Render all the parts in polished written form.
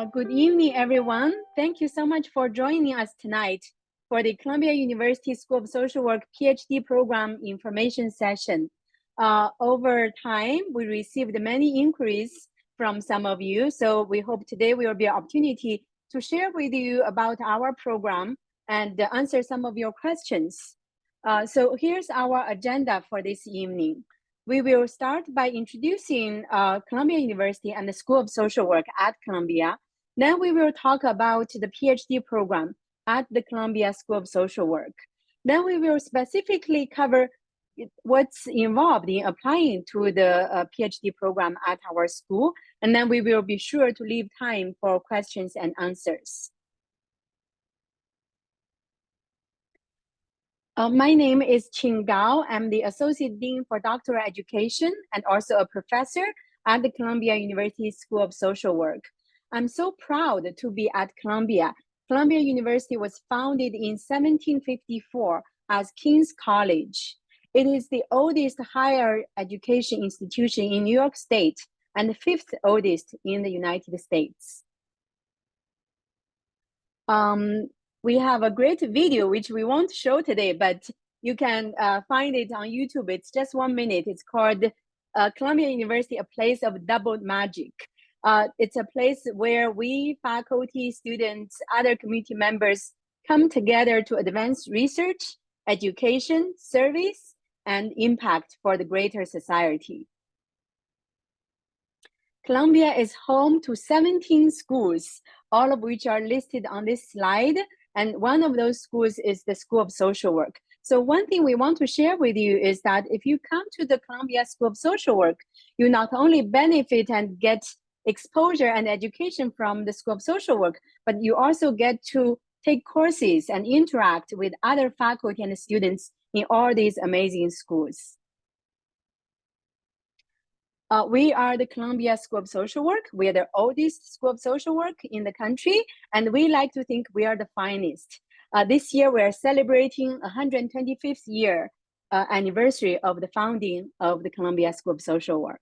Good evening, everyone. Thank you so much for joining us tonight for the Columbia University School of Social Work PhD Program information session. Over time, we received many inquiries from some of you, so we hope today will be an opportunity to share with you about our program and answer some of your questions. So here's our agenda for this evening. We will start by introducing Columbia University and the School of Social Work at Columbia. Then we will talk about the PhD program at the Columbia School of Social Work. Then we will specifically cover what's involved in applying to the PhD program at our school. And then we will be sure to leave time for questions and answers. My name is Qing Gao. I'm the Associate Dean for Doctoral Education and also a professor at the Columbia University School of Social Work. I'm so proud to be at Columbia. Columbia University was founded in 1754 as King's College. It is the oldest higher education institution in New York State and the fifth oldest in the United States. We have a great video, which we won't show today, but you can find it on YouTube. It's just 1 minute. It's called Columbia University, a place of double magic. It's a place where we, faculty, students, other community members come together to advance research, education, service, and impact for the greater society. Columbia is home to 17 schools, all of which are listed on this slide. And one of those schools is the School of Social Work. So one thing we want to share with you is that if you come to the Columbia School of Social Work, you not only benefit and get exposure and education from the School of Social Work, but you also get to take courses and interact with other faculty and students in all these amazing schools. We are the Columbia School of Social Work. We are the oldest School of Social Work in the country, and we like to think we are the finest. This year, we are celebrating 125th year anniversary of the founding of the Columbia School of Social Work.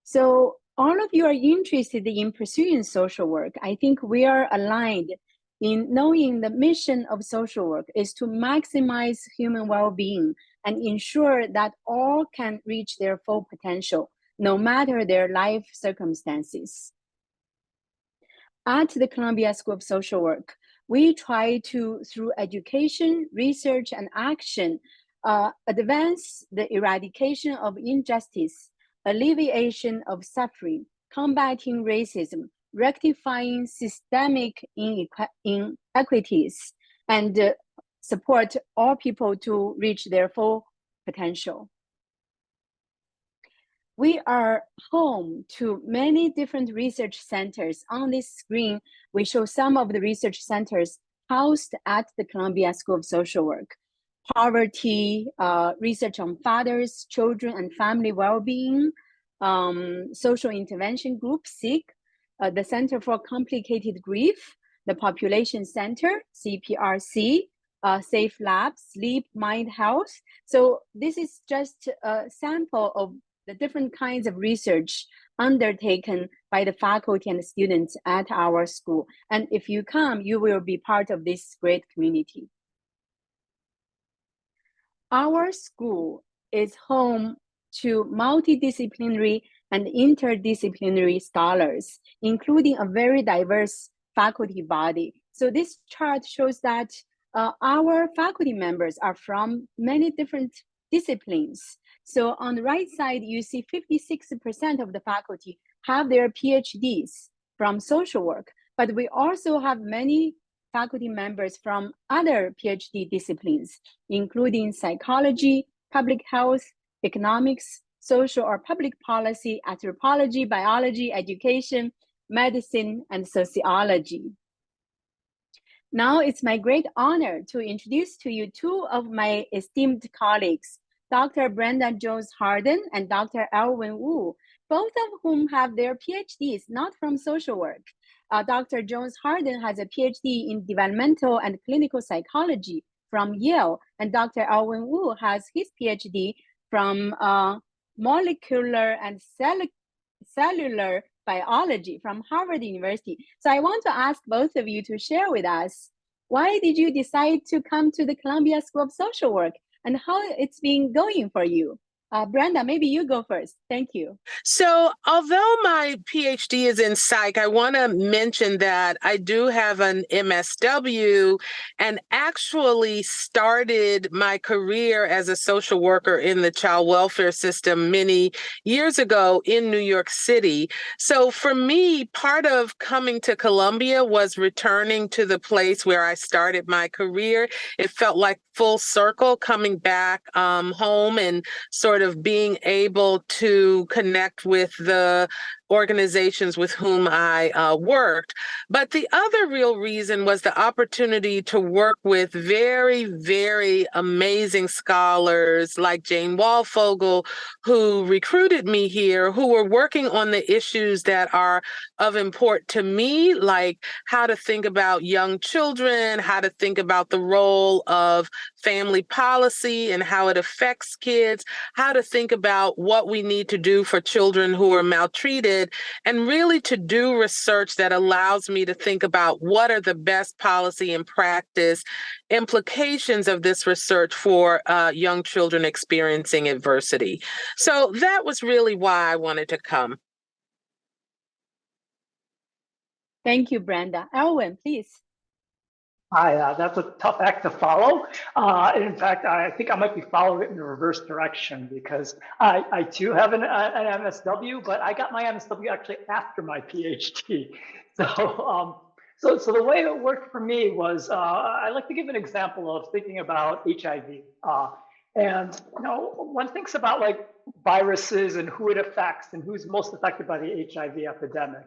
So all of you are interested in pursuing social work. I think we are aligned in knowing the mission of social work is to maximize human well-being and ensure that all can reach their full potential, no matter their life circumstances. At the Columbia School of Social Work, we try to, through education, research, and action, advance the eradication of injustice, alleviation of suffering, combating racism, rectifying systemic inequities, and support all people to reach their full potential. We are home to many different research centers. On this screen, we show some of the research centers housed at the Columbia School of Social Work. Poverty, research on fathers, children, and family well-being, social intervention group, SIG, the Center for Complicated Grief, the Population Center, CPRC, Safe Labs, Sleep, Mind Health. So this is just a sample of the different kinds of research undertaken by the faculty and the students at our school. And if you come, you will be part of this great community. Our school is home to multidisciplinary and interdisciplinary scholars, including a very diverse faculty body. So this chart shows that our faculty members are from many different disciplines. So on the right side, you see 56% of the faculty have their PhDs from social work, but we also have many faculty members from other PhD disciplines, including psychology, public health, economics, social or public policy, anthropology, biology, education, medicine, and sociology. Now it's my great honor to introduce to you two of my esteemed colleagues, Dr. Brenda Harden and Dr. Elwin Wu, both of whom have their PhDs not from social work. Dr. Harden has a PhD in developmental and clinical psychology from Yale, and Dr. Elwin Wu has his PhD from molecular and cellular biology from Harvard University. So I want to ask both of you to share with us, why did you decide to come to the Columbia School of Social Work and how it's been going for you? Brenda, maybe you go first. Thank you. So, although my PhD is in psych, I want to mention that I do have an MSW and actually started my career as a social worker in the child welfare system many years ago in New York City. So, for me, part of coming to Columbia was returning to the place where I started my career. It felt like full circle coming back home and sort of being able to connect with the organizations with whom I worked. But the other real reason was the opportunity to work with very, very amazing scholars like Jane Walfogel, who recruited me here, who were working on the issues that are of import to me, like how to think about young children, how to think about the role of family policy and how it affects kids, how to think about what we need to do for children who are maltreated, and really to do research that allows me to think about what are the best policy and practice implications of this research for young children experiencing adversity. So that was really why I wanted to come. Thank you, Brenda. Elwin, please. Hi, that's a tough act to follow. In fact, I think I might be following it in the reverse direction because I too have an MSW, but I got my MSW actually after my PhD. So the way it worked for me was I like to give an example of thinking about HIV. And one thinks about like viruses and who it affects and who's most affected by the HIV epidemic.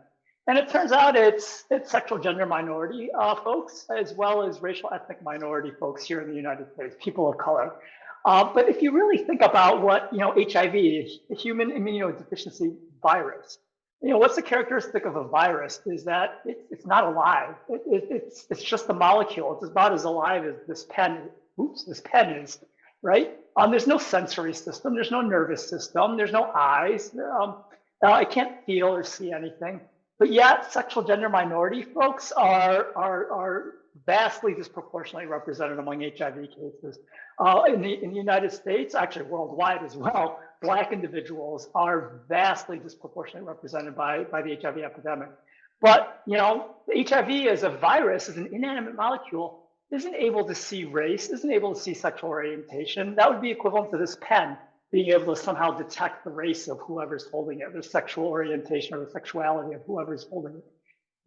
And it turns out it's sexual gender minority folks, as well as racial ethnic minority folks here in the United States, people of color. But if you really think about what HIV, a human immunodeficiency virus, what's the characteristic of a virus is that it's not alive. It's just a molecule. It's about as alive as this pen. This pen is, right? There's no sensory system. There's no nervous system. There's no eyes. It can't feel or see anything. But yet, sexual gender minority folks are vastly disproportionately represented among HIV cases. In the United States, actually worldwide as well, Black individuals are vastly disproportionately represented by the HIV epidemic. But the HIV as a virus, as an inanimate molecule, isn't able to see race, isn't able to see sexual orientation. That would be equivalent to this pen being able to somehow detect the race of whoever's holding it, the sexual orientation or the sexuality of whoever's holding it.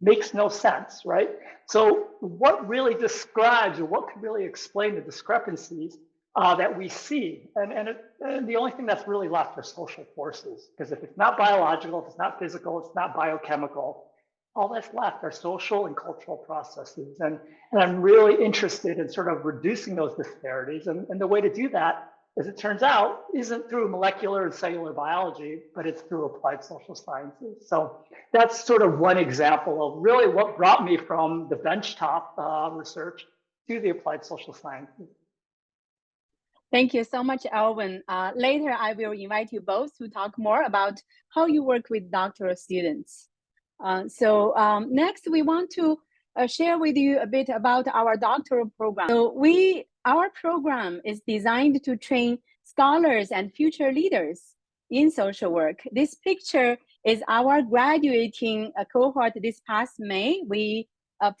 Makes no sense, right? So what really describes or what can really explain the discrepancies that we see? And the only thing that's really left are social forces, because if it's not biological, if it's not physical, it's not biochemical, all that's left are social and cultural processes. And I'm really interested in sort of reducing those disparities. And the way to do that, as it turns out, isn't through molecular and cellular biology, but it's through applied social sciences. So that's sort of one example of really what brought me from the benchtop research to the applied social sciences. Thank you so much, Elwin. Later, I will invite you both to talk more about how you work with doctoral students. Next, we want to share with you a bit about our doctoral program. So our program is designed to train scholars and future leaders in social work. This picture is our graduating cohort this past May. We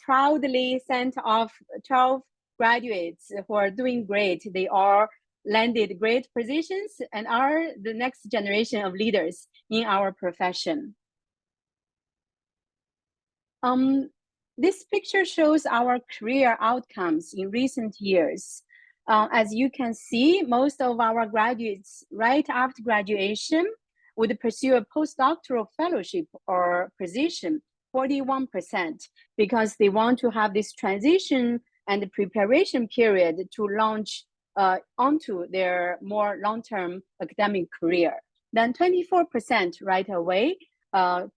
proudly sent off 12 graduates who are doing great. They all landed great positions and are the next generation of leaders in our profession. This picture shows our career outcomes in recent years. As you can see, most of our graduates right after graduation would pursue a postdoctoral fellowship or position, 41%, because they want to have this transition and preparation period to launch onto their more long-term academic career. Then 24% right away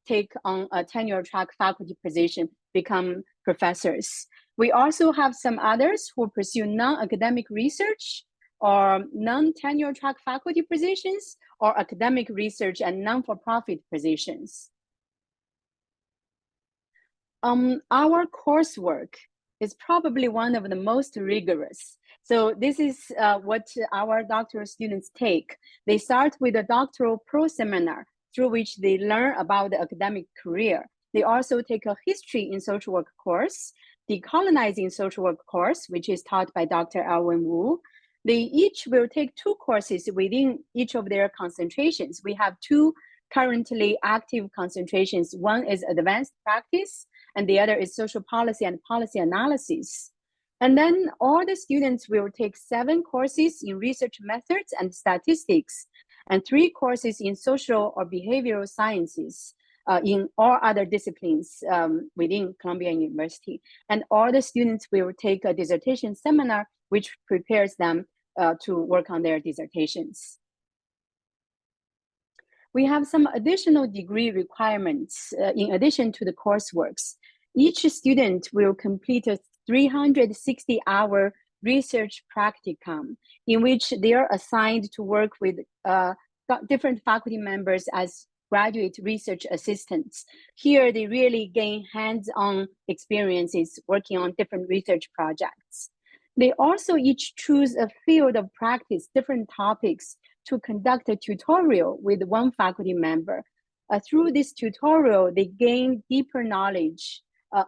take on a tenure track faculty position, become professors. We also have some others who pursue non-academic research or non-tenure track faculty positions, or academic research and non-for-profit positions. Our coursework is probably one of the most rigorous. So this is what our doctoral students take. They start with a doctoral pro seminar through which they learn about the academic career. They also take a history in social work course, decolonizing social work course, which is taught by Dr. Elwin Wu. They each will take 2 courses within each of their concentrations. We have 2 currently active concentrations. One is advanced practice, and the other is social policy and policy analysis. And then all the students will take 7 courses in research methods and statistics, and 3 courses in social or behavioral sciences in all other disciplines within Columbia University. And all the students will take a dissertation seminar, which prepares them to work on their dissertations. We have some additional degree requirements in addition to the courseworks. Each student will complete a 360-hour research practicum in which they are assigned to work with different faculty members as graduate research assistants. Here, they really gain hands-on experiences working on different research projects. They also each choose a field of practice, different topics, to conduct a tutorial with one faculty member. Through this tutorial, they gain deeper knowledge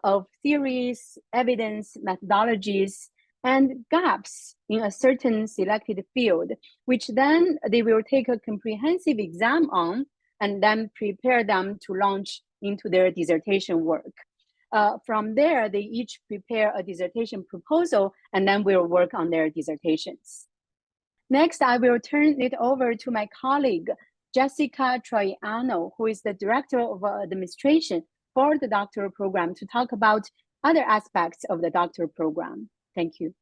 of theories, evidence, methodologies, and gaps in a certain selected field, which then they will take a comprehensive exam on and then prepare them to launch into their dissertation work. From there, they each prepare a dissertation proposal and then will work on their dissertations. Next, I will turn it over to my colleague, Jessica Troiano, who is the Director of Administration for the doctoral program, to talk about other aspects of the doctoral program. Thank you.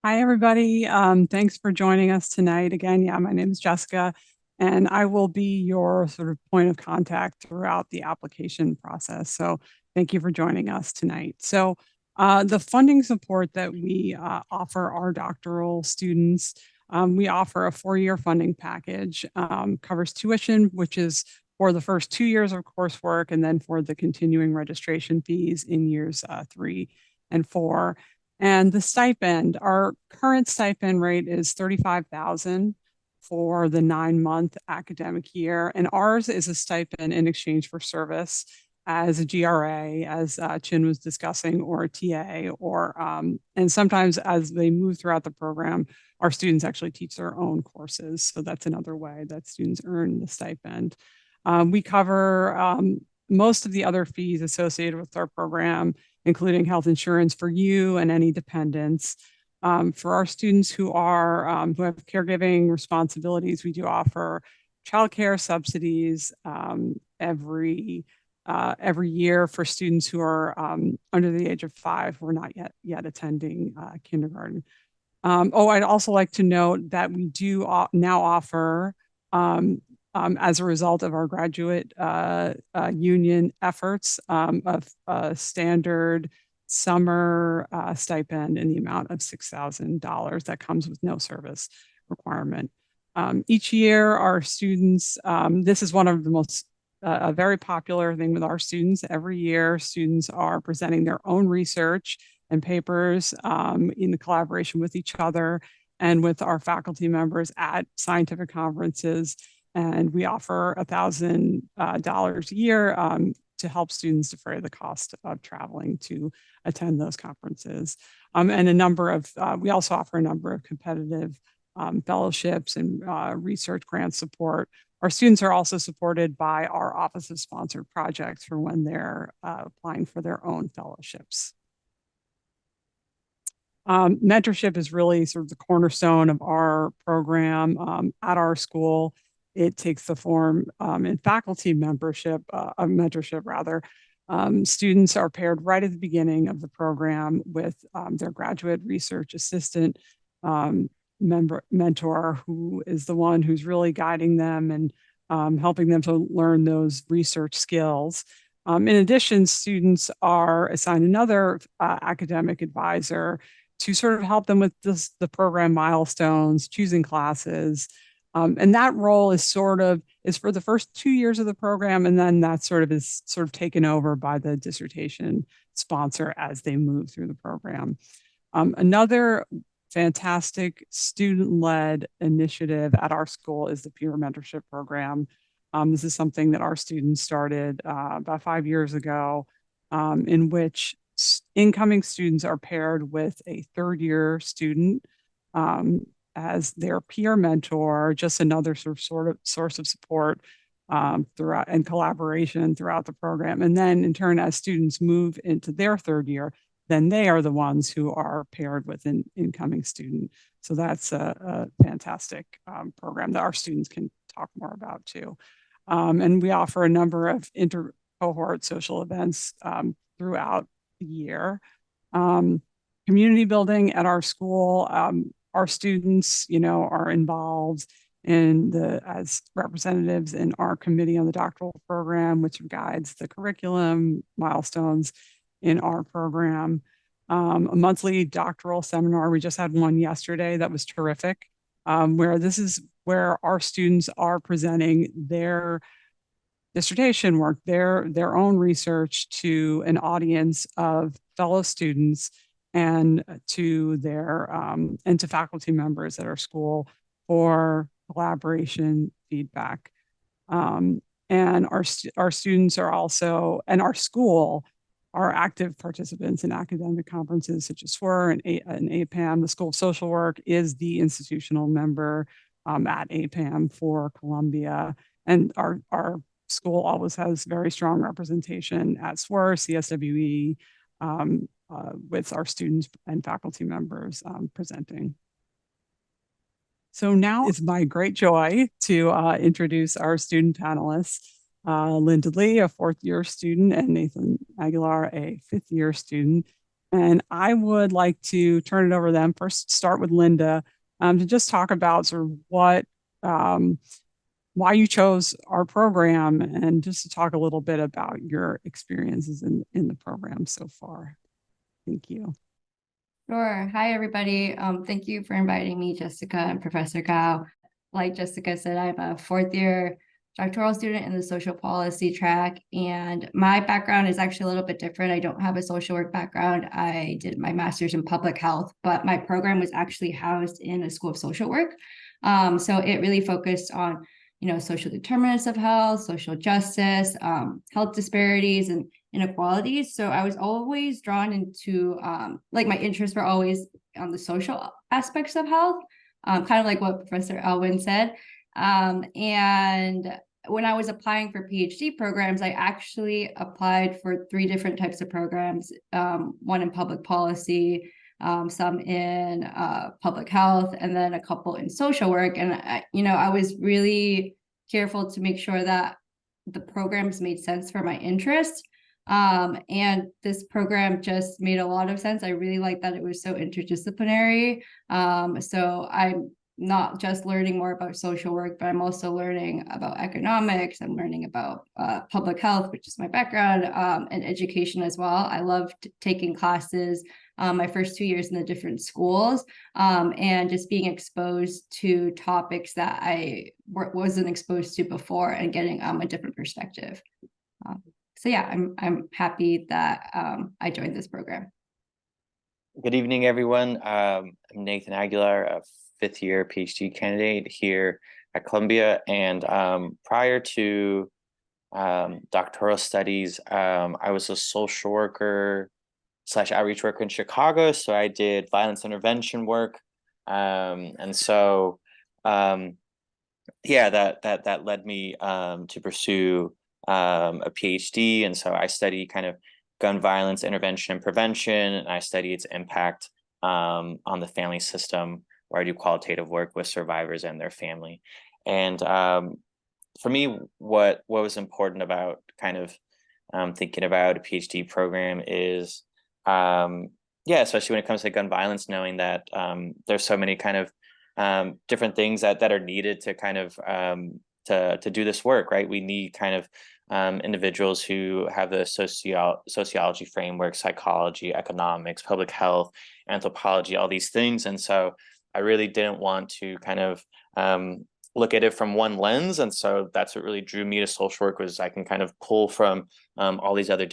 Hi, everybody. Thanks for joining us tonight. Again, my name is Jessica, and I will be your sort of point of contact throughout the application process. So thank you for joining us tonight. So the funding support that we offer our doctoral students, we offer a 4-year funding package, covers tuition, which is for the first 2 years of coursework, and then for the continuing registration fees in years 3 and 4. And the stipend, our current stipend rate is $35,000 for the 9-month academic year. And ours is a stipend in exchange for service as a GRA, as Chin was discussing, or a TA, or and sometimes as they move throughout the program, our students actually teach their own courses. So that's another way that students earn the stipend. We cover most of the other fees associated with our program, including health insurance for you and any dependents. For our students who have caregiving responsibilities, we do offer childcare subsidies every year for students who are under the age of 5 who are not yet attending kindergarten. I'd also like to note that we do now offer, as a result of our graduate union efforts, a standard summer stipend in the amount of $6,000 that comes with no service requirement. Each year, our students, this is one of the most a very popular thing with our students. Every year, students are presenting their own research and papers in collaboration with each other and with our faculty members at scientific conferences. And we offer $1,000 a year to help students defray the cost of traveling to attend those conferences. And we also offer a number of competitive fellowships and research grant support. Our students are also supported by our Office of Sponsored Projects for when they're applying for their own fellowships. Mentorship is really sort of the cornerstone of our program at our school. It takes the form in faculty mentorship. Students are paired right at the beginning of the program with their graduate research assistant mentor, who is the one who's really guiding them and helping them to learn those research skills. In addition, students are assigned another academic advisor to sort of help them with the program milestones, choosing classes. And that role is for the first 2 years of the program, and then that is taken over by the dissertation sponsor as they move through the program. Another fantastic student-led initiative at our school is the peer mentorship program. This is something that our students started about 5 years ago, in which incoming students are paired with a third-year student as their peer mentor, just another sort of source of support throughout and collaboration throughout the program. And then in turn, as students move into their third year, then they are the ones who are paired with an incoming student. So that's a fantastic program that our students can talk more about too. And we offer a number of inter-cohort social events throughout the year. Community building at our school, our students, are involved as representatives in our committee on the doctoral program, which guides the curriculum milestones in our program. A monthly doctoral seminar, we just had one yesterday that was terrific, where this is where our students are presenting their dissertation work, their own research to an audience of fellow students and to faculty members at our school for collaboration feedback. And our students are also, and our school are active participants in academic conferences such as SWIR and APAM. The School of Social Work is the institutional member at APAM for Columbia. And our school always has very strong representation at SWIR, CSWE, with our students and faculty members presenting. So now it's my great joy to introduce our student panelists, Linda Lee, a fourth-year student, and Nathan Aguilar, a fifth-year student. And I would like to turn it over to them. First, start with Linda to just talk about sort of why you chose our program, and just to talk a little bit about your experiences in the program so far. Thank you. Sure. Hi, everybody. Thank you for inviting me, Jessica and Professor Gao. Like Jessica said, I'm a fourth-year doctoral student in the social policy track, and my background is actually a little bit different. I don't have a social work background. I did my master's in public health, but my program was actually housed in a school of social work. So it really focused on social determinants of health, social justice, health disparities, and inequalities. So I was always drawn into, my interests were always on the social aspects of health, kind of like what Professor Elwin said. And when I was applying for PhD programs, I actually applied for 3 different types of programs, one in public policy, some in public health, and then a couple in social work. And I was really careful to make sure that the programs made sense for my interest. And this program just made a lot of sense. I really liked that it was so interdisciplinary. So I'm not just learning more about social work, but I'm also learning about economics. I'm learning about public health, which is my background, and education as well. I loved taking classes my first 2 years in the different schools, and just being exposed to topics that I wasn't exposed to before, and getting a different perspective. So yeah, I'm happy that I joined this program. Good evening, everyone. I'm Nathan Aguilar, a fifth-year PhD candidate here at Columbia, and prior to doctoral studies, I was a social worker / outreach worker in Chicago. So I did violence intervention work, and so yeah, that led me to pursue a PhD, and so I study kind of gun violence intervention and prevention, and I study its impact on the family system, where I do qualitative work with survivors and their family. And for me, what was important about kind of thinking about a PhD program is, especially when it comes to gun violence, knowing that there's so many kind of different things that are needed to kind of to do this work, right? We need kind of individuals who have the sociology framework, psychology, economics, public health, anthropology, all these things. And so I really didn't want to kind of look at it from one lens. And so that's what really drew me to social work, was I can kind of pull from all these other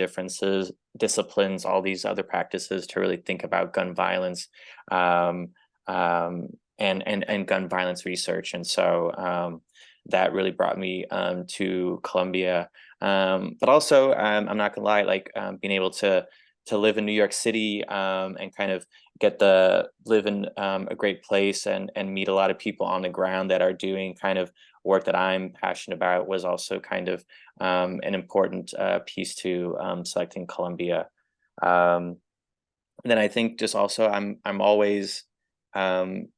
disciplines, all these other practices to really think about gun violence and gun violence research. And so that really brought me to Columbia. But also, I'm not gonna lie, like being able to live in New York City and kind of live in a great place and meet a lot of people on the ground that are doing kind of work that I'm passionate about was also kind of an important piece to selecting Columbia. And then I think just also I'm always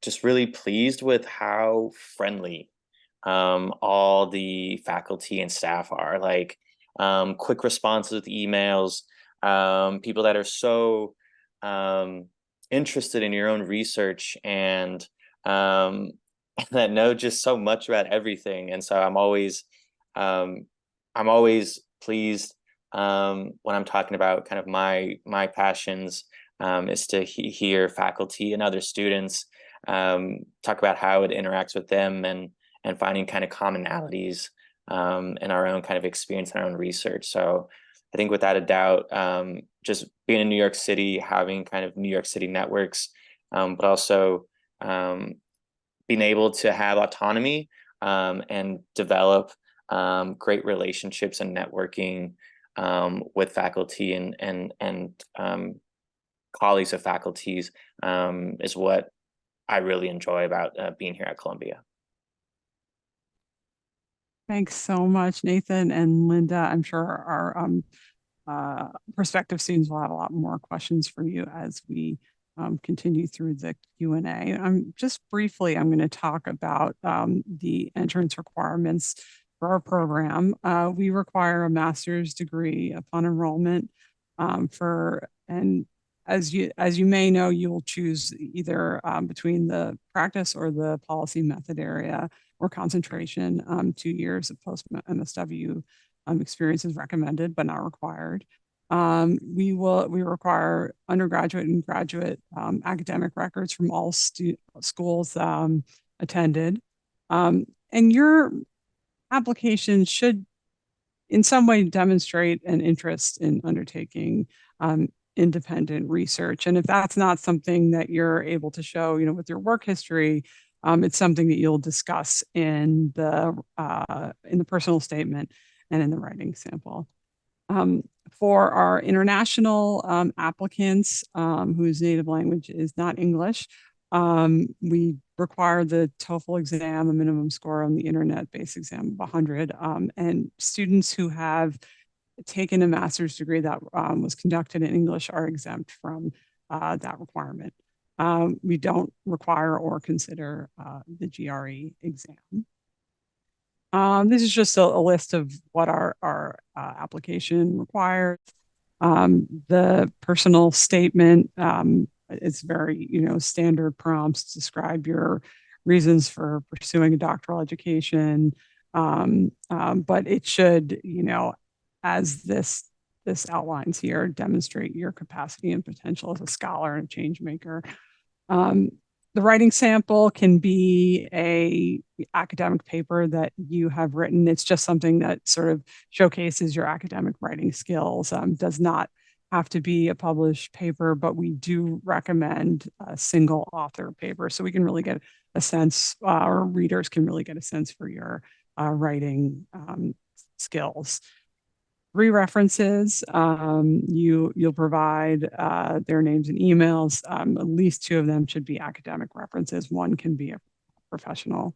just really pleased with how friendly all the faculty and staff are. Like quick responses with emails, people that are so interested in your own research and that know just so much about everything. And so I'm always pleased when I'm talking about kind of my passions is to hear faculty and other students talk about how it interacts with them and finding kind of commonalities in our own kind of experience and our own research. So I think without a doubt, just being in New York City, having kind of New York City networks, but also being able to have autonomy and develop great relationships and networking with faculty and colleagues of faculties is what I really enjoy about being here at Columbia. Thanks so much, Nathan and Linda. I'm sure our prospective students will have a lot more questions for you as we continue through the Q&A. Just briefly, I'm going to talk about the entrance requirements for our program. We require a master's degree upon enrollment and as you may know, you will choose either between the practice or the policy method area or concentration. 2 years of post-MSW experience is recommended, but not required. We require undergraduate and graduate academic records from all schools attended. And your application should in some way demonstrate an interest in undertaking independent research. And if that's not something that you're able to show, with your work history, it's something that you'll discuss in the personal statement and in the writing sample. For our international applicants whose native language is not English, we require the TOEFL exam, a minimum score on the internet-based exam of 100, and students who have taken a master's degree that was conducted in English are exempt from that requirement. We don't require or consider the GRE exam. This is just a list of what our application requires. The personal statement is very, standard prompts, describe your reasons for pursuing a doctoral education. But it should, as this outlines here, demonstrate your capacity and potential as a scholar and change maker. The writing sample can be a academic paper that you have written. It's just something that sort of showcases your academic writing skills. Does not have to be a published paper, but we do recommend a single author paper so we can really get a sense, our readers can really get a sense for your writing skills. 3 references, you'll provide their names and emails. At least 2 of them should be academic references. 1 can be a professional.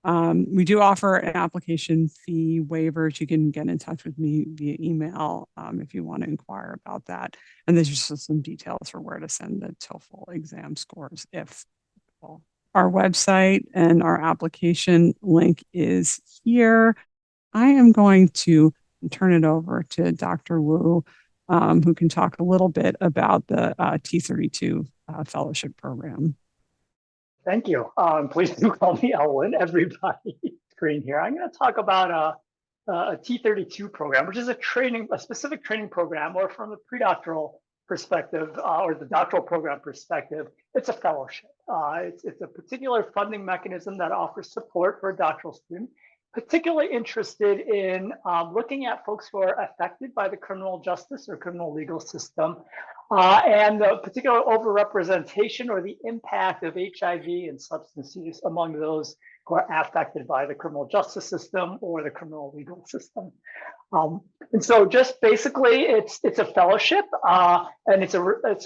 We do offer an application fee waivers. You can get in touch with me via email if you want to inquire about that. And there's just some details for where to send the TOEFL exam scores if possible. Our website and our application link is here. I am going to turn it over to Dr. Wu, who can talk a little bit about the T32 fellowship program. Thank you. Please do call me Elwin, everybody. screen here, I'm going to talk about a T32 program, which is a specific training program, or from the pre-doctoral perspective or the doctoral program perspective, it's a fellowship. It's a particular funding mechanism that offers support for a doctoral student, particularly interested in looking at folks who are affected by the criminal justice or criminal legal system, and the particular overrepresentation or the impact of HIV and substance use among those who are affected by the criminal justice system or the criminal legal system. And so just basically it's a fellowship and it's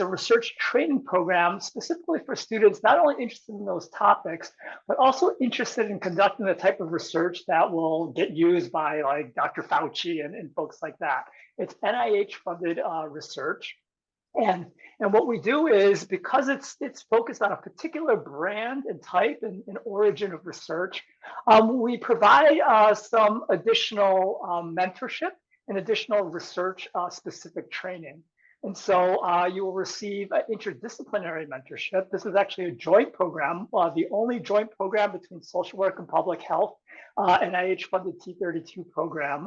a research training program specifically for students not only interested in those topics, but also interested in conducting the type of research that will get used by like Dr. Fauci and folks like that. It's NIH funded research. And what we do is, because it's focused on a particular brand and type and origin of research, we provide some additional mentorship and additional research specific training. And so you will receive interdisciplinary mentorship. This is actually a joint program, the only joint program between social work and public health, NIH funded T32 program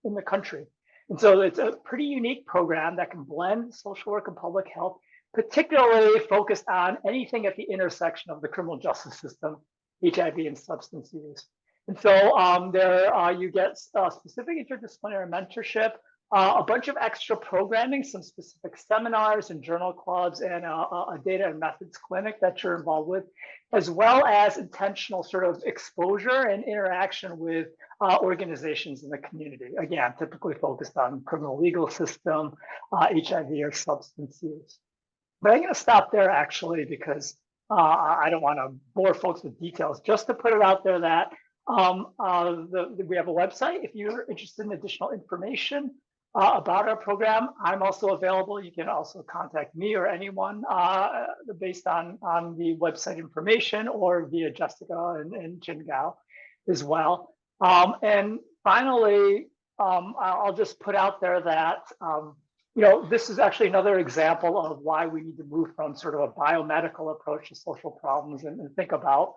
in the country. And so it's a pretty unique program that can blend social work and public health, particularly focused on anything at the intersection of the criminal justice system, HIV, and substance use. And so there you get specific interdisciplinary mentorship, a bunch of extra programming, some specific seminars and journal clubs, and a data and methods clinic that you're involved with, as well as intentional sort of exposure and interaction with organizations in the community. Again, typically focused on criminal legal system, HIV, or substance use. But I'm going to stop there actually, because I don't want to bore folks with details. Just to put it out there that we have a website. If you're interested in additional information about our program, I'm also available. You can also contact me or anyone based on the website information, or via Jessica and Jin Gao as well. And finally, I'll just put out there that this is actually another example of why we need to move from sort of a biomedical approach to social problems and think about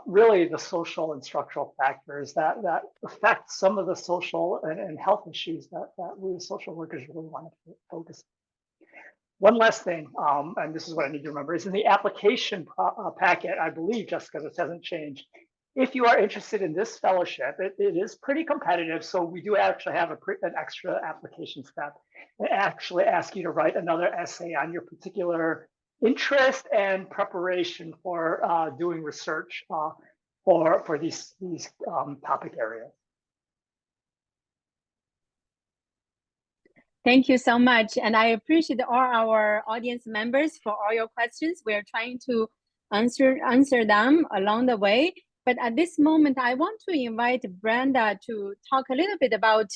really the social and structural factors that affect some of the social and health issues that we as social workers really want to focus on. One last thing, and this is what I need to remember, is in the application packet, I believe, Jessica, this hasn't changed. If you are interested in this fellowship, it is pretty competitive. So we do actually have an extra application step and actually ask you to write another essay on your particular interest and preparation for doing research for these topic areas. Thank you so much. And I appreciate all our audience members for all your questions. We're trying to answer them along the way. But at this moment, I want to invite Brenda to talk a little bit about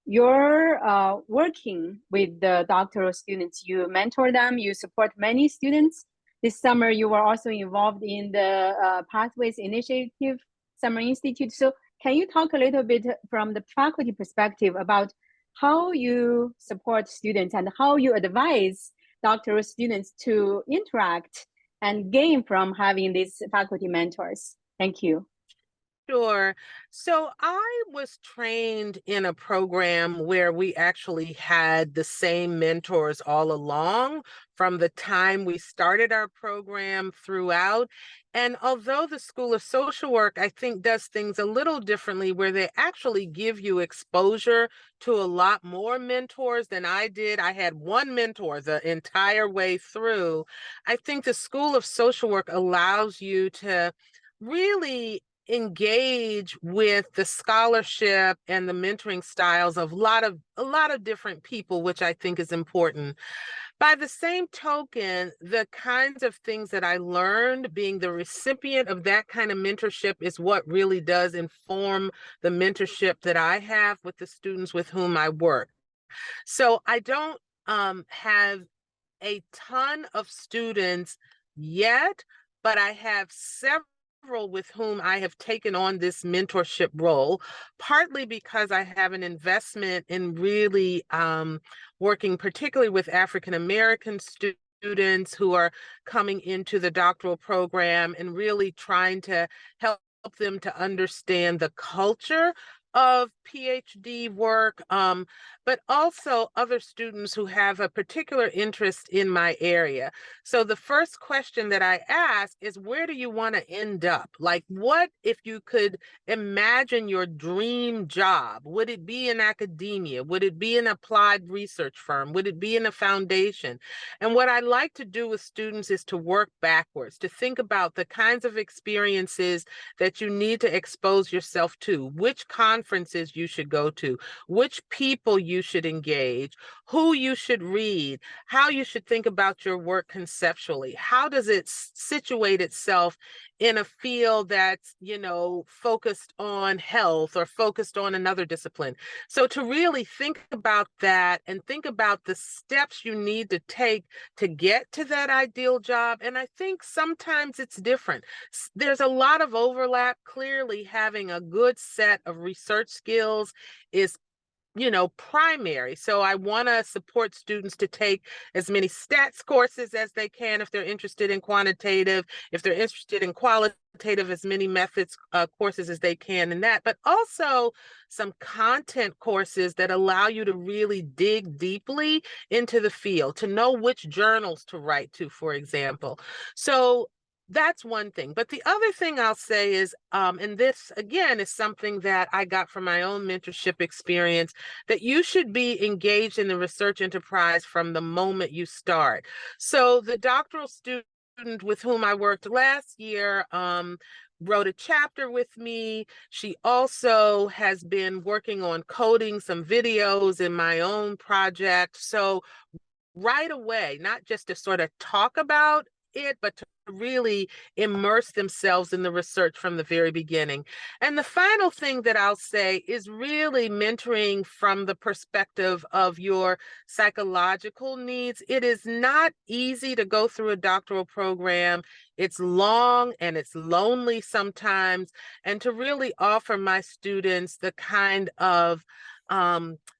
your working with the doctoral students. You mentor them, you support many students. This summer, you were also involved in the Pathways Initiative Summer Institute. So can you talk a little bit from the faculty perspective about how you support students and how you advise doctoral students to interact and gain from having these faculty mentors? Thank you. Sure. So I was trained in a program where we actually had the same mentors all along from the time we started our program throughout. And although the School of Social Work, I think, does things a little differently, where they actually give you exposure to a lot more mentors than I did. I had one mentor the entire way through. I think the School of Social Work allows you to really engage with the scholarship and the mentoring styles of a lot of different people, which I think is important. By the same token, the kinds of things that I learned being the recipient of that kind of mentorship is what really does inform the mentorship that I have with the students with whom I work. So I don't have a ton of students yet, but I have several with whom I have taken on this mentorship role, partly because I have an investment in really working particularly with African American students who are coming into the doctoral program and really trying to help them to understand the culture of PhD work, but also other students who have a particular interest in my area. So the first question that I ask is, where do you want to end up? Like, what if you could imagine your dream job? Would it be in academia? Would it be an applied research firm? Would it be in a foundation? And what I like to do with students is to work backwards, to think about the kinds of experiences that you need to expose yourself to, which conferences you should go to, which people you should engage, who you should read, how you should think about your work conceptually. How does it situate itself in a field that's, you know, focused on health or focused on another discipline? So to really think about that and think about the steps you need to take to get to that ideal job. And I think sometimes it's different. There's a lot of overlap. Clearly, having a good set of research skills is, you know, primary. So I want to support students to take as many stats courses as they can if they're interested in quantitative, if they're interested in qualitative, as many methods courses as they can in that, but also some content courses that allow you to really dig deeply into the field, to know which journals to write to, for example. So that's one thing. But the other thing I'll say is, and this again is something that I got from my own mentorship experience, that you should be engaged in the research enterprise from the moment you start. So the doctoral student with whom I worked last year wrote a chapter with me. She also has been working on coding some videos in my own project. So right away, not just to sort of talk about it, but to really immerse themselves in the research from the very beginning. And the final thing that I'll say is really mentoring from the perspective of your psychological needs. It is not easy to go through a doctoral program. It's long and it's lonely sometimes. And to really offer my students the kind of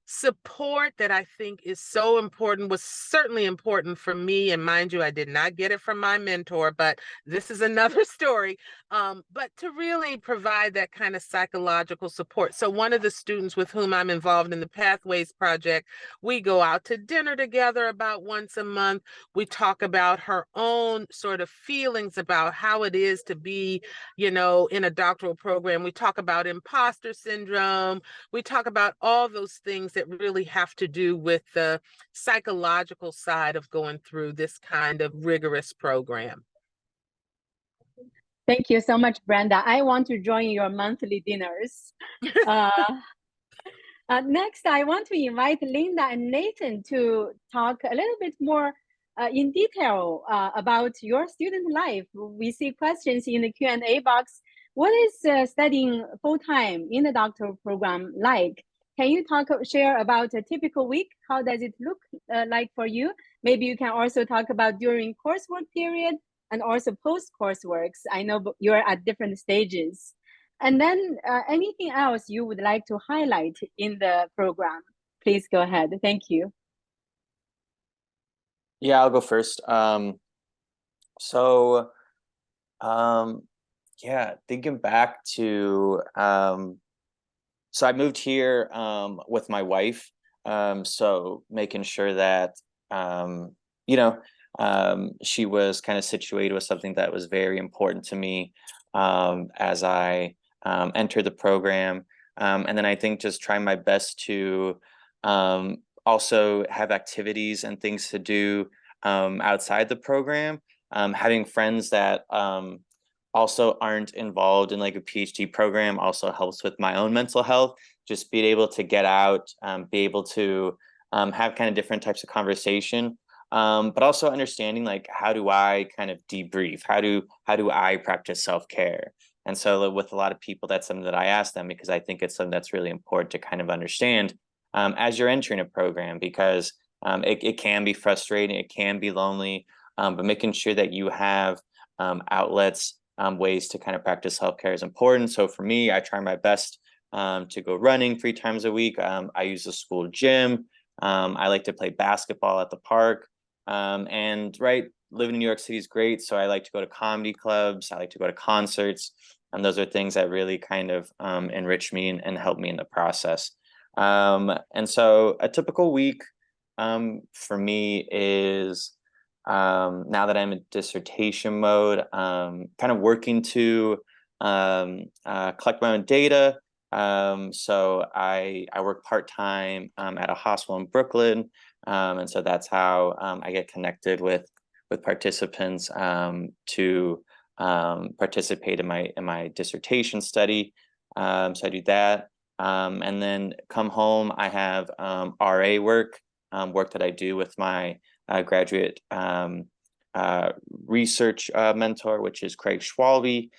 support that I think is so important, was certainly important for me. And mind you, I did not get it from my mentor, but this is another story. But to really provide that kind of psychological support. So one of the students with whom I'm involved in the Pathways Project, we go out to dinner together about once a month. We talk about her own sort of feelings about how it is to be, you know, in a doctoral program. We talk about imposter syndrome. We talk about all those things that really have to do with the psychological side of going through this kind of rigorous program. Thank you so much, Brenda. I want to join your monthly dinners. Next, I want to invite Linda and Nathan to talk a little bit more in detail about your student life. We see questions in the Q&A box. What is studying full-time in the doctoral program like? Can you share about a typical week? How does it look like for you? Maybe you can also talk about during coursework period and also post-courseworks. I know you're at different stages. And then anything else you would like to highlight in the program, please go ahead. Thank you. Yeah, I'll go first. Yeah, thinking back to, so I moved here with my wife. So making sure that, she was kind of situated with something that was very important to me as I entered the program. And then I think just trying my best to also have activities and things to do outside the program. Having friends that also aren't involved in like a PhD program also helps with my own mental health. Just being able to get out, be able to have kind of different types of conversation, but also understanding like, how do I kind of debrief? How do I practice self-care? And so with a lot of people, that's something that I ask them, because I think it's something that's really important to kind of understand as you're entering a program, because it can be frustrating, it can be lonely, but making sure that you have outlets, ways to kind of practice self-care is important. So for me, I try my best to go running 3 times a week. I use the school gym. I like to play basketball at the park. And living in New York City is great. So I like to go to comedy clubs. I like to go to concerts. And those are things that really kind of enrich me and help me in the process. And so a typical week for me is, now that I'm in dissertation mode, kind of working to collect my own data. So I work part-time at a hospital in Brooklyn. And so that's how I get connected with participants to participate in my dissertation study. So I do that. And then come home, I have RA work that I do with my graduate research mentor, which is Craig Schwalbe.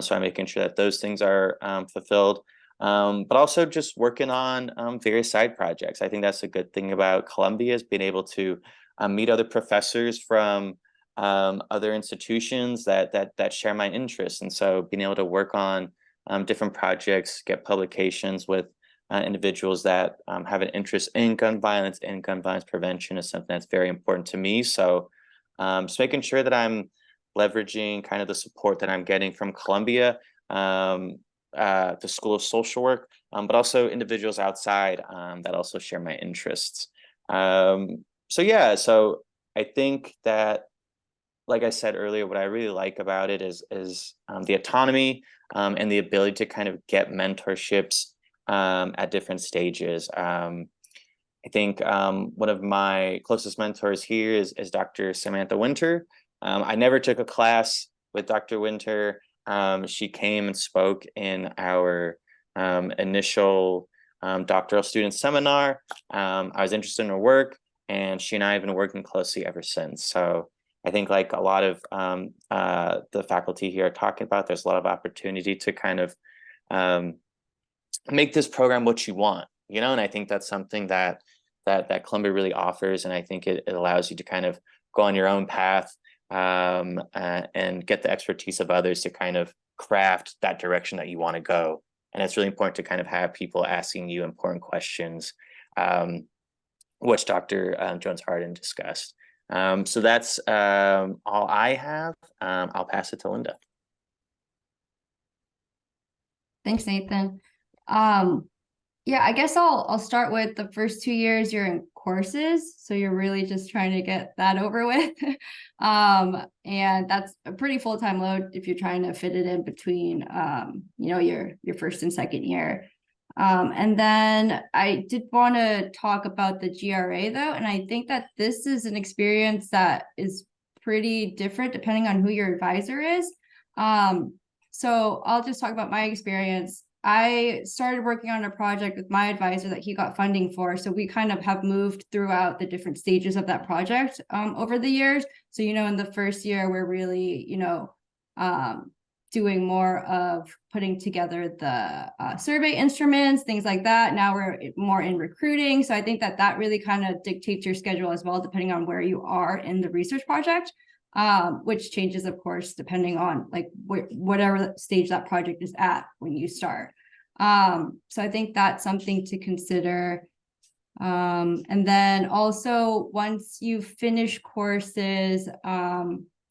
So I'm making sure that those things are fulfilled. But also just working on various side projects. I think that's a good thing about Columbia, is being able to meet other professors from other institutions that share my interests. And so being able to work on different projects, get publications with individuals that have an interest in gun violence and gun violence prevention is something that's very important to me. So just making sure that I'm leveraging kind of the support that I'm getting from Columbia, the School of Social Work, but also individuals outside that also share my interests. So I think that, like I said earlier, what I really like about it is the autonomy and the ability to kind of get mentorships at different stages. I think one of my closest mentors here is Dr. Samantha Winter. I never took a class with Dr. Winter. She came and spoke in our initial doctoral student seminar. I was interested in her work, and she and I have been working closely ever since. So I think, like a lot of the faculty here are talking about, there's a lot of opportunity to kind of make this program what you want, and I think that's something that Columbia really offers. And I think it allows you to kind of go on your own path and get the expertise of others to kind of craft that direction that you want to go. And it's really important to kind of have people asking you important questions, which Dr. Jones Harden discussed. So that's all I have. I'll pass it to Linda. Thanks, Nathan. Yeah, I guess I'll start with the first 2 years you're in courses, so you're really just trying to get that over with. And that's a pretty full-time load if you're trying to fit it in between your first and second year. And then I did want to talk about the GRA though, and I think that this is an experience that is pretty different depending on who your advisor is. So I'll just talk about my experience. I started working on a project with my advisor that he got funding for. So we kind of have moved throughout the different stages of that project over the years. So, in the first year, we're really, doing more of putting together the survey instruments, things like that. Now we're more in recruiting. So I think that really kind of dictates your schedule as well, depending on where you are in the research project. Which changes, of course, depending on like whatever stage that project is at when you start. So I think that's something to consider. And then also once you finish courses,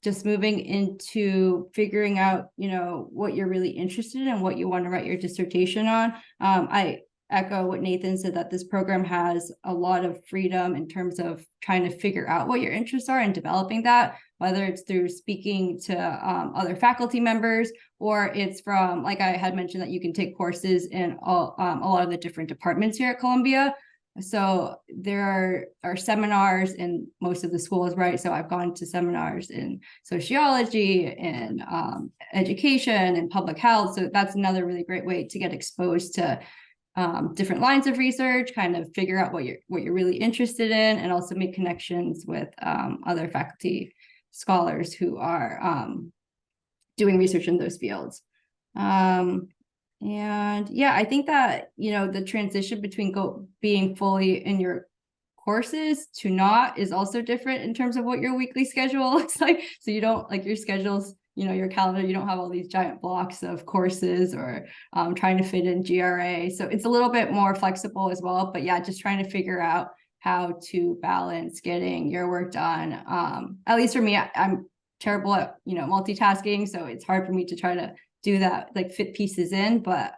just moving into figuring out, what you're really interested in and what you want to write your dissertation on. I echo what Nathan said, that this program has a lot of freedom in terms of trying to figure out what your interests are and developing that, whether it's through speaking to other faculty members, or it's from, like I had mentioned, that you can take courses in a lot of the different departments here at Columbia. So there are seminars in most of the schools, right? So I've gone to seminars in sociology and education and public health. So that's another really great way to get exposed to different lines of research, kind of figure out what you're really interested in, and also make connections with other faculty scholars who are doing research in those fields. And yeah, I think that, the transition between being fully in your courses to not is also different in terms of what your weekly schedule looks like. So you don't, like, your schedules, your calendar, you don't have all these giant blocks of courses or trying to fit in GRA. So it's a little bit more flexible as well. But yeah, just trying to figure out how to balance getting your work done. At least for me, I'm terrible at, multitasking. So it's hard for me to try to do that, like fit pieces in. But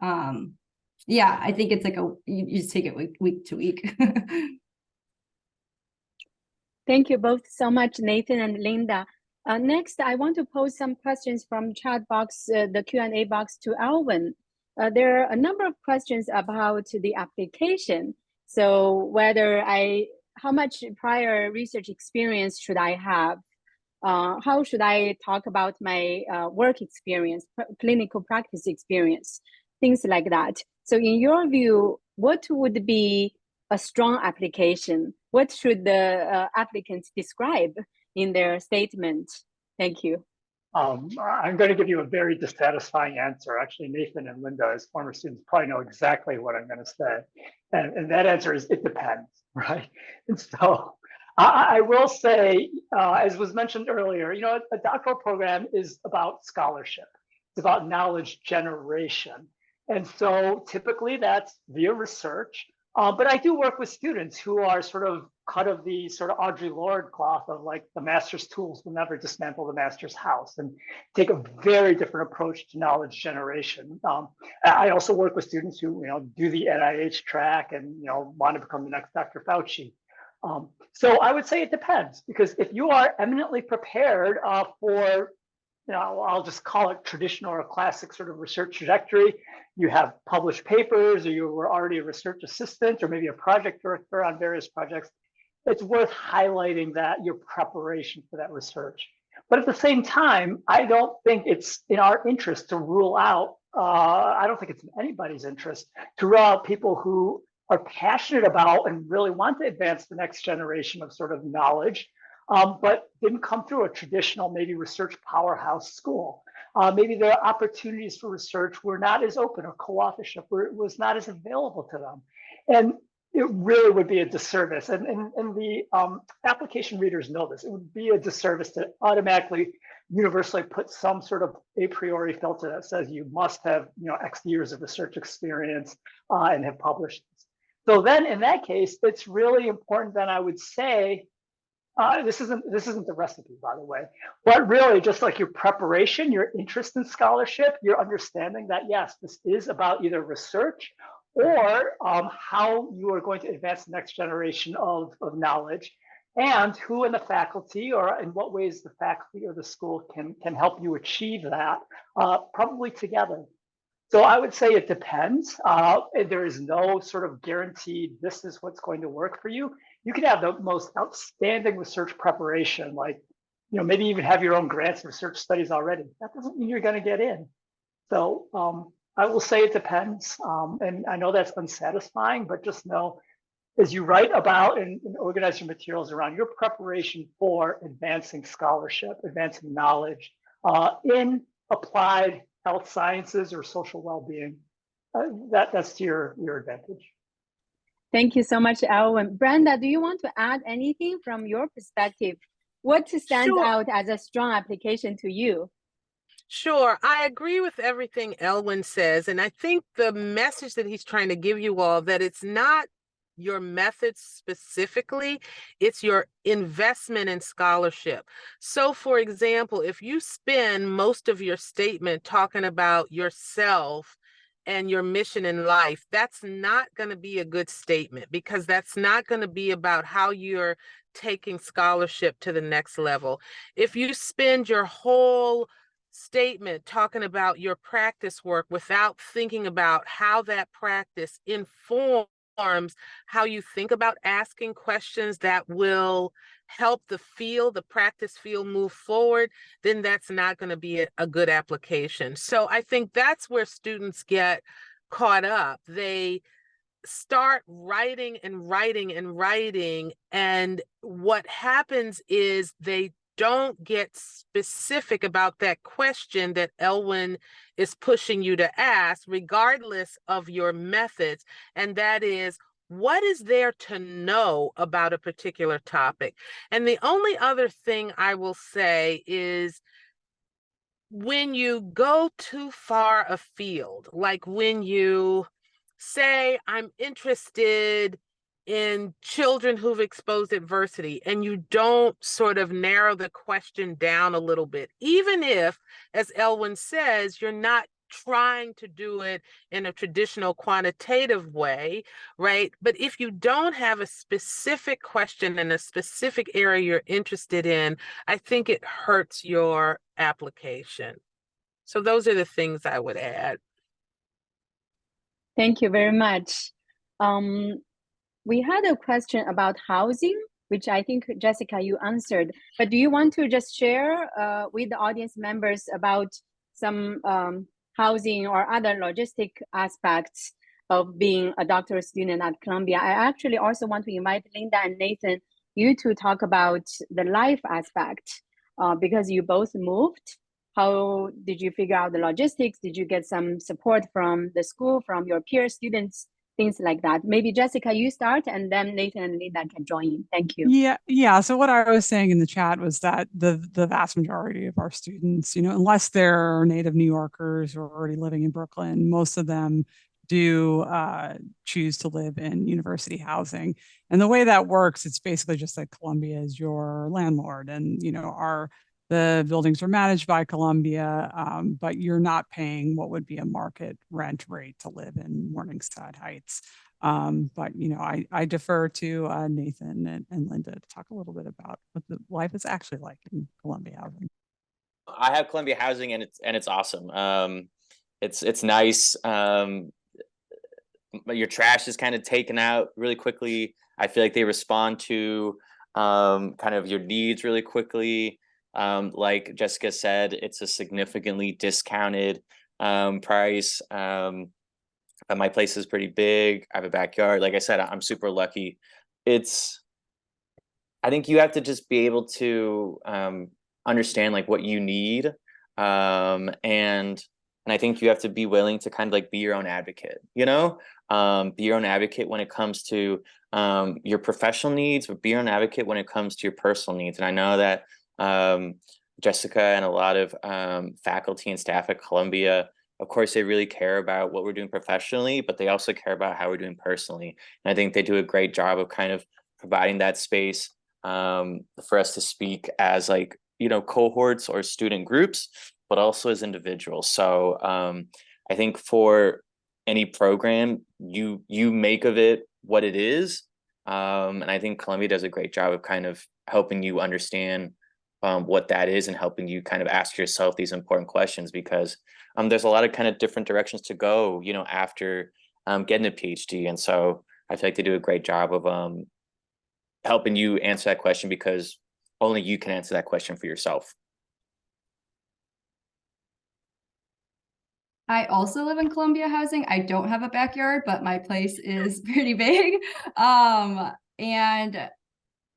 yeah, I think it's like you just take it week to week. Thank you both so much, Nathan and Linda. Next, I want to pose some questions from chat box, the Q&A box to Elwin. There are a number of questions about the application. So how much prior research experience should I have? How should I talk about my work experience, clinical practice experience, things like that. So in your view, what would be a strong application? What should the applicants describe in their statement? Thank you. I'm going to give you a very dissatisfying answer. Actually, Nathan and Linda, as former students, probably know exactly what I'm going to say. And that answer is, it depends, right? And so I will say, as was mentioned earlier, a doctoral program is about scholarship. It's about knowledge generation. And so typically that's via research. But I do work with students who are sort of cut of the sort of Audre Lorde cloth of like the master's tools will never dismantle the master's house, and take a very different approach to knowledge generation. I also work with students who do the NIH track and want to become the next Dr. Fauci. So I would say it depends, because if you are eminently prepared for I'll just call it traditional or classic sort of research trajectory. You have published papers, or you were already a research assistant, or maybe a project director on various projects. It's worth highlighting that your preparation for that research. But at the same time, I don't think it's in our interest to rule out, I don't think it's in anybody's interest to rule out people who are passionate about and really want to advance the next generation of sort of knowledge, but didn't come through a traditional, maybe research powerhouse school. Maybe their opportunities for research were not as open, or co-authorship was not as available to them. And it really would be a disservice. And the application readers know this. It would be a disservice to automatically, universally put some sort of a priori filter that says you must have X years of research experience and have published. So then in that case, it's really important that I would say, this isn't the recipe, by the way, but really just like your preparation, your interest in scholarship, your understanding that, yes, this is about either research or how you are going to advance the next generation of knowledge, and who in the faculty, or in what ways the faculty or the school can help you achieve that, probably together. So I would say it depends. There is no sort of guaranteed, this is what's going to work for you. You can have the most outstanding research preparation, like, maybe even have your own grants and research studies already. That doesn't mean you're going to get in. So I will say it depends. And I know that's unsatisfying, but just know, as you write about and organize your materials around your preparation for advancing scholarship, advancing knowledge in applied health sciences or social well-being, that's to your advantage. Thank you so much, Elwin. Brenda, do you want to add anything from your perspective? What stands out as a strong application to you? Sure. I agree with everything Elwin says. And I think the message that he's trying to give you all, that it's not your methods specifically, it's your investment in scholarship. So for example, if you spend most of your statement talking about yourself and your mission in life, that's not going to be a good statement, because that's not going to be about how you're taking scholarship to the next level. If you spend your whole statement talking about your practice work without thinking about how that practice informs how you think about asking questions that will help the practice field move forward, then that's not going to be a good application. So I think that's where students get caught up. They start writing and writing and writing, and what happens is they don't get specific about that question that Elwin is pushing you to ask, regardless of your methods. And that is, what is there to know about a particular topic? And the only other thing I will say is, when you go too far afield, like when you say, I'm interested in children who've exposed adversity, and you don't sort of narrow the question down a little bit, even if, as Elwin says, you're not trying to do it in a traditional quantitative way, right? But if you don't have a specific question in a specific area you're interested in, I think it hurts your application. So those are the things I would add. Thank you very much. We had a question about housing, which I think, Jessica, you answered. But do you want to just share with the audience members about some housing or other logistic aspects of being a doctoral student at Columbia? I actually also want to invite Linda and Nathan, you to talk about the life aspect, because you both moved. How did you figure out the logistics? Did you get some support from the school, from your peer students, things like that? Maybe Jessica, you start, and then Nathan and Linda can join in. Thank you. Yeah. So what I was saying in the chat was that the vast majority of our students, unless they're native New Yorkers or already living in Brooklyn, most of them do choose to live in university housing. And the way that works, it's basically just like Columbia is your landlord, and the buildings are managed by Columbia, but you're not paying what would be a market rent rate to live in Morningside Heights. But I defer to Nathan and Linda to talk a little bit about what the life is actually like in Columbia housing. I have Columbia housing, and it's awesome. It's nice. Your trash is kind of taken out really quickly. I feel like they respond to kind of your needs really quickly. Like Jessica said, it's a significantly discounted price. My place is pretty big. I have a backyard. Like I said, I'm super lucky. I think you have to just be able to understand like what you need. And I think you have to be willing to kind of like be your own advocate, be your own advocate when it comes to your professional needs, but be your own advocate when it comes to your personal needs. And I know that Jessica and a lot of faculty and staff at Columbia, of course, they really care about what we're doing professionally, but they also care about how we're doing personally. And I think they do a great job of kind of providing that space for us to speak as like, cohorts or student groups, but also as individuals. So I think for any program, you make of it what it is. And I think Columbia does a great job of kind of helping you understand what that is and helping you kind of ask yourself these important questions, because there's a lot of kind of different directions to go, after getting a PhD. And so I feel like they do a great job of helping you answer that question, because only you can answer that question for yourself. I also live in Columbia housing. I don't have a backyard, but my place is pretty big. And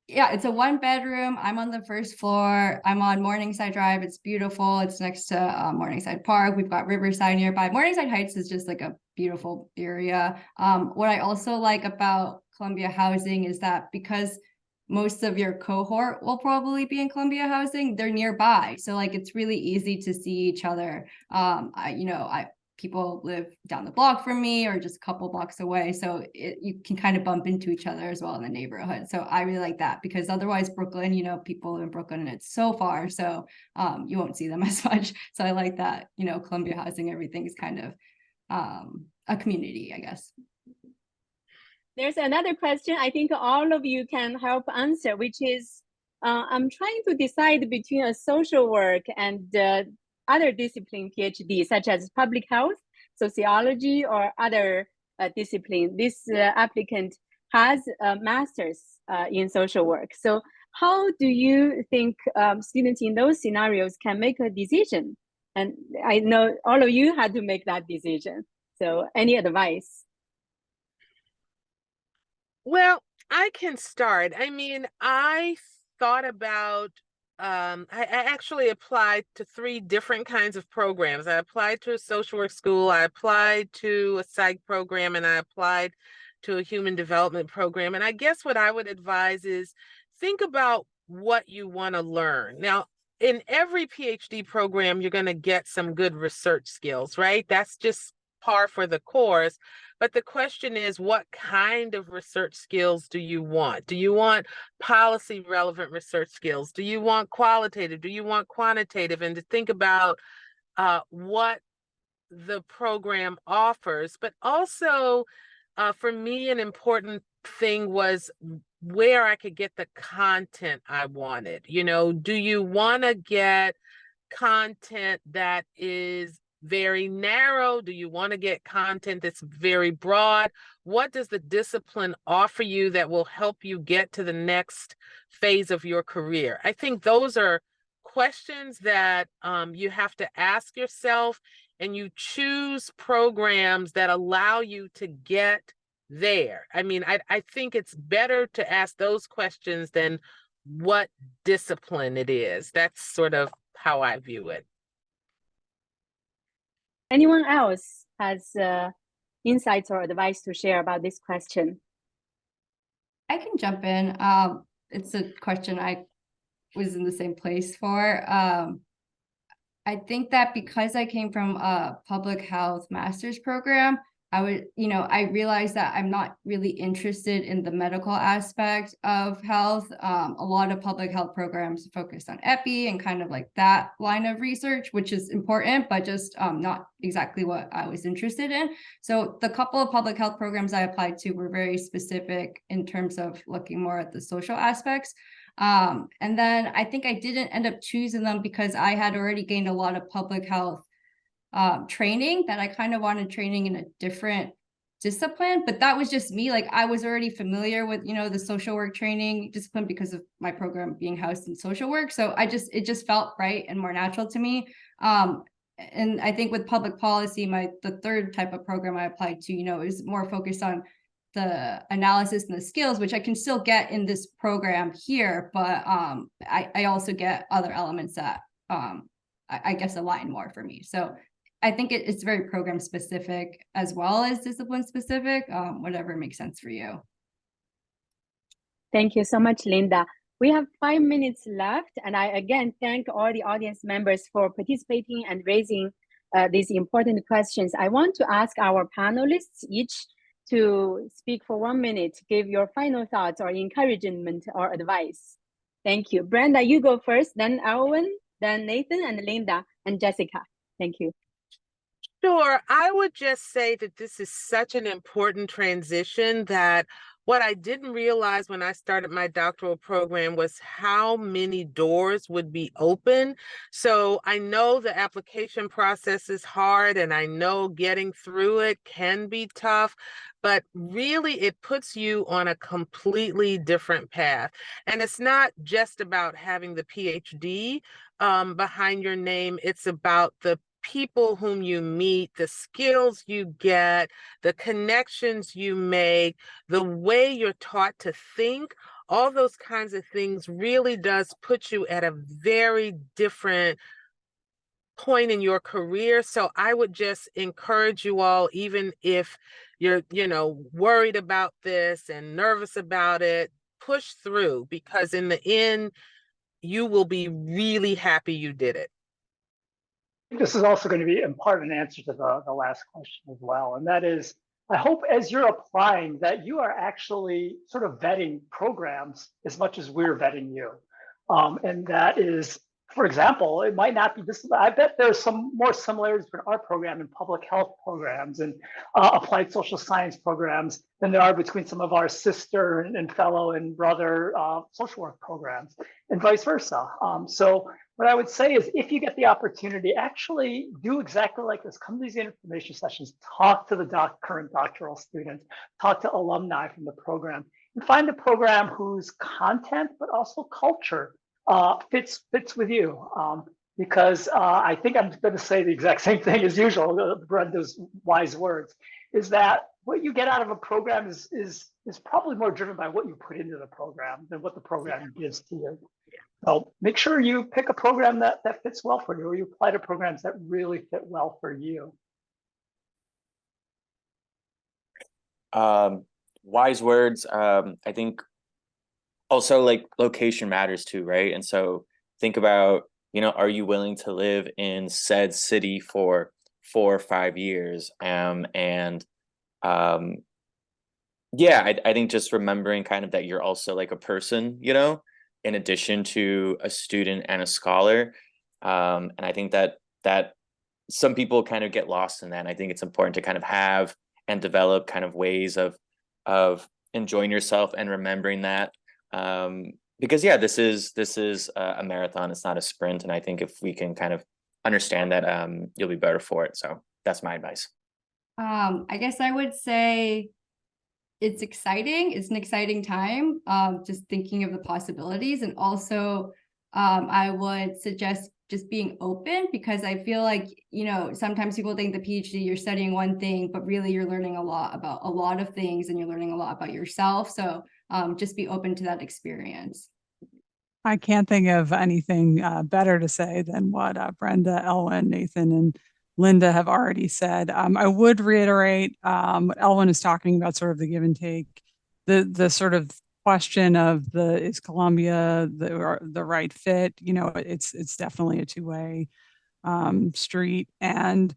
yeah, it's a 1-bedroom. I'm on the first floor. I'm on Morningside Drive. It's beautiful. It's next to Morningside Park. We've got Riverside nearby. Morningside Heights is just like a beautiful area. What I also like about Columbia housing is that because most of your cohort will probably be in Columbia housing, they're nearby. So like, it's really easy to see each other. People live down the block from me or just a couple blocks away. So you can kind of bump into each other as well in the neighborhood. So I really like that, because otherwise Brooklyn, people live in Brooklyn and it's so far. So you won't see them as much. So I like that, Columbia housing, everything's kind of a community, I guess. There's another question I think all of you can help answer, which is, I'm trying to decide between a social work and other discipline PhD, such as public health, sociology, or other discipline. This applicant has a master's in social work. So how do you think students in those scenarios can make a decision? And I know all of you had to make that decision. So any advice? Well, I can start. I mean, I thought about, I actually applied to 3 different kinds of programs. I applied to a social work school, I applied to a psych program, and I applied to a human development program. And I guess what I would advise is think about what you want to learn. Now, in every PhD program, you're going to get some good research skills, right? That's just par for the course. But the question is, what kind of research skills do you want? Do you want policy relevant research skills? Do you want qualitative? Do you want quantitative? And to think about what the program offers. But also, for me, an important thing was where I could get the content I wanted. You know, do you want to get content that is very narrow? Do you want to get content that's very broad? What does the discipline offer you that will help you get to the next phase of your career? I think those are questions that you have to ask yourself, and you choose programs that allow you to get there. I mean, I think it's better to ask those questions than what discipline it is. That's sort of how I view it. Anyone else has insights or advice to share about this question? I can jump in. It's a question I was in the same place for. I think that because I came from a public health master's program, I realized that I'm not really interested in the medical aspect of health. A lot of public health programs focus on epi and kind of like that line of research, which is important, but just not exactly what I was interested in. So the couple of public health programs I applied to were very specific in terms of looking more at the social aspects. And then I think I didn't end up choosing them because I had already gained a lot of public health training, that I kind of wanted training in a different discipline. But that was just me. Like, I was already familiar with, the social work training discipline because of my program being housed in social work. So it just felt right and more natural to me. And I think with public policy, the third type of program I applied to, is more focused on the analysis and the skills, which I can still get in this program here, but I also get other elements that I guess align more for me. So I think it's very program specific as well as discipline specific, whatever makes sense for you. Thank you so much, Linda. We have 5 minutes left, and I again thank all the audience members for participating and raising these important questions. I want to ask our panelists each to speak for 1 minute, give your final thoughts or encouragement or advice. Thank you. Brenda, you go first, then Elwin, then Nathan, and Linda, and Jessica. Thank you. Sure. I would just say that this is such an important transition that what I didn't realize when I started my doctoral program was how many doors would be open. So I know the application process is hard, and I know getting through it can be tough, but really it puts you on a completely different path. And it's not just about having the PhD behind your name. It's about the people whom you meet, the skills you get, the connections you make, the way you're taught to think. All those kinds of things really does put you at a very different point in your career. So I would just encourage you all, even if you're, worried about this and nervous about it, push through, because in the end, you will be really happy you did it. This is also going to be in part an answer to the last question as well. And that is, I hope as you're applying that you are actually sort of vetting programs as much as we're vetting you. And that is, for example, it might not be this. I bet there's some more similarities between our program and public health programs and applied social science programs than there are between some of our sister and fellow and brother social work programs, and vice versa. So what I would say is, if you get the opportunity, actually do exactly like this. Come to these information sessions, talk to the current doctoral students, talk to alumni from the program, and find a program whose content, but also culture, fits with you. Because I think I'm going to say the exact same thing as usual, Brenda's wise words, is that what you get out of a program is probably more driven by what you put into the program than what the program gives to you. So make sure you pick a program that fits well for you, or you apply to programs that really fit well for you. Wise words. I think also, like, location matters too, right? And so think about, are you willing to live in said city for 4 or 5 years. Yeah, I think just remembering kind of that you're also like a person, you know, in addition to a student and a scholar. And I think that some people kind of get lost in that. And I think it's important to kind of have and develop kind of ways of enjoying yourself and remembering that. Because yeah, this is a marathon, it's not a sprint. And I think if we can kind of understand that, you'll be better for it. So that's my advice. I guess I would say it's exciting. It's an exciting time, just thinking of the possibilities. And also, I would suggest just being open, because I feel like, you know, sometimes people think the PhD, you're studying one thing, but really you're learning a lot about a lot of things, and you're learning a lot about yourself. So just be open to that experience. I can't think of anything better to say than what Brenda, Elwin, Nathan, and Linda have already said. I would reiterate what Elwin is talking about, sort of the give and take, the sort of question of is Columbia the right fit? You know, it's definitely a two-way street, and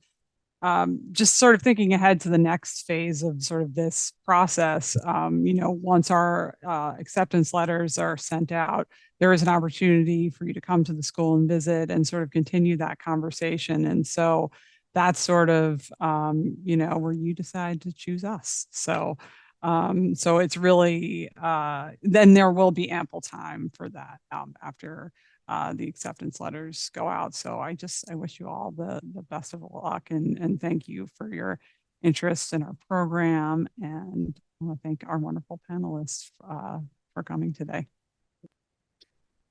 just sort of thinking ahead to the next phase of sort of this process. You know, once our acceptance letters are sent out, there is an opportunity for you to come to the school and visit and sort of continue that conversation. And so that's sort of, you know, where you decide to choose us. So it's really, then there will be ample time for that after the acceptance letters go out. So I wish you all the best of luck, and thank you for your interest in our program. And I want to thank our wonderful panelists for coming today.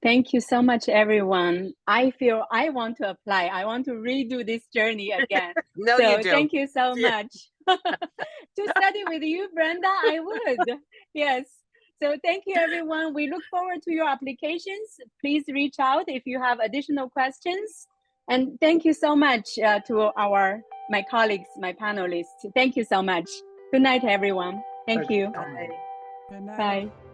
Thank you so much, everyone. I feel I want to apply. I want to redo this journey again. No, so you do. Thank you so much. To study with you, Brenda, I would. Yes. So thank you, everyone. We look forward to your applications. Please reach out if you have additional questions. And thank you so much to my colleagues, my panelists. Thank you so much. Good night, everyone. Thank you. Bye. Good night. Bye.